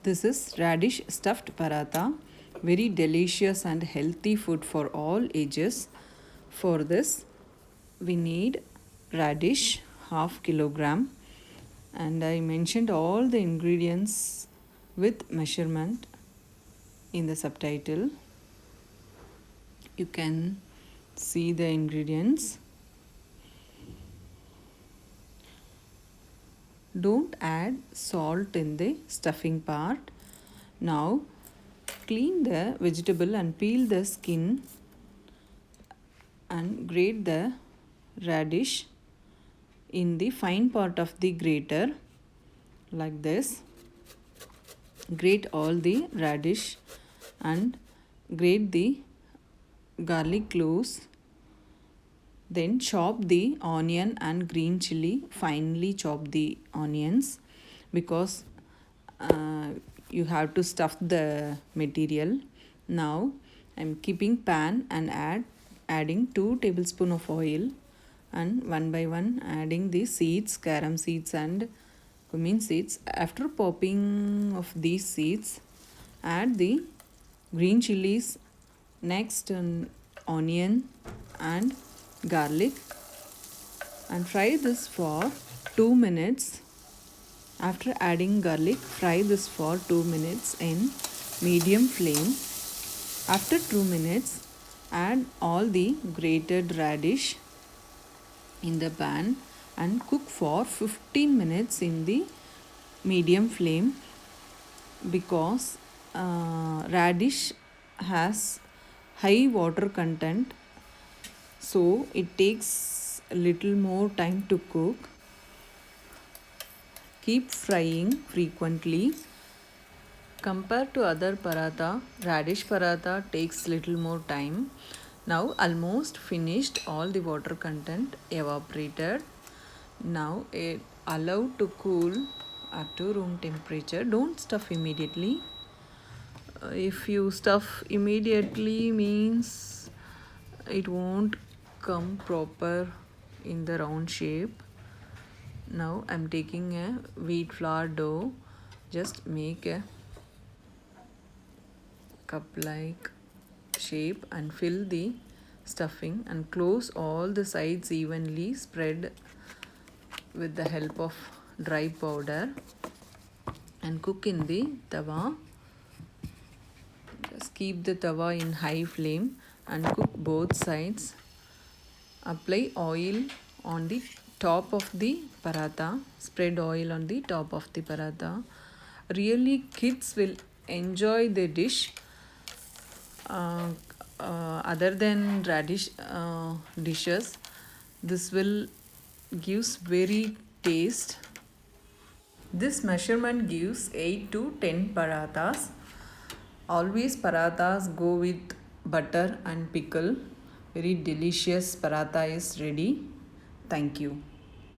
This is radish stuffed paratha, very delicious and healthy food for all ages. For this, we need radish half kilogram, and I mentioned all the ingredients with measurement in the subtitle. You can see the ingredients. Don't add salt in the stuffing part. Now clean the vegetable and peel the skin and grate the radish in the fine part of the grater like this. Grate all the radish and grate the garlic cloves. Then chop the onion and green chili. Finely chop the onions because you have to stuff the material. Now I'm keeping pan and adding 2 tablespoons of oil, and one by one adding the seeds, garam seeds and cumin seeds. After popping of these seeds, add the green chilies, next onion and garlic, and fry this for 2 minutes. After adding garlic, fry this for 2 minutes in medium flame. After 2 minutes, add all the grated radish in the pan and cook for 15 minutes in the medium flame, because radish has high water content, so it takes a little more time to cook. Keep frying frequently. Compared to other paratha, radish paratha takes little more time. Now almost finished, all the water content evaporated. Now allow to cool up to room temperature. Don't stuff immediately. If you stuff immediately means it won't come proper in the round shape. Now I'm taking a wheat flour dough. Just make a cup like shape and fill the stuffing and close all the sides evenly. Spread with the help of dry powder and cook in the tawa. Just keep the tawa in high flame and cook both sides. Apply oil on the top of the paratha. Spread oil on the top of the paratha. Really, kids will enjoy the dish. Other than radish dishes, this will gives very taste. This measurement gives 8 to 10 parathas. Always parathas go with butter and pickle. Very delicious paratha is ready. Thank you.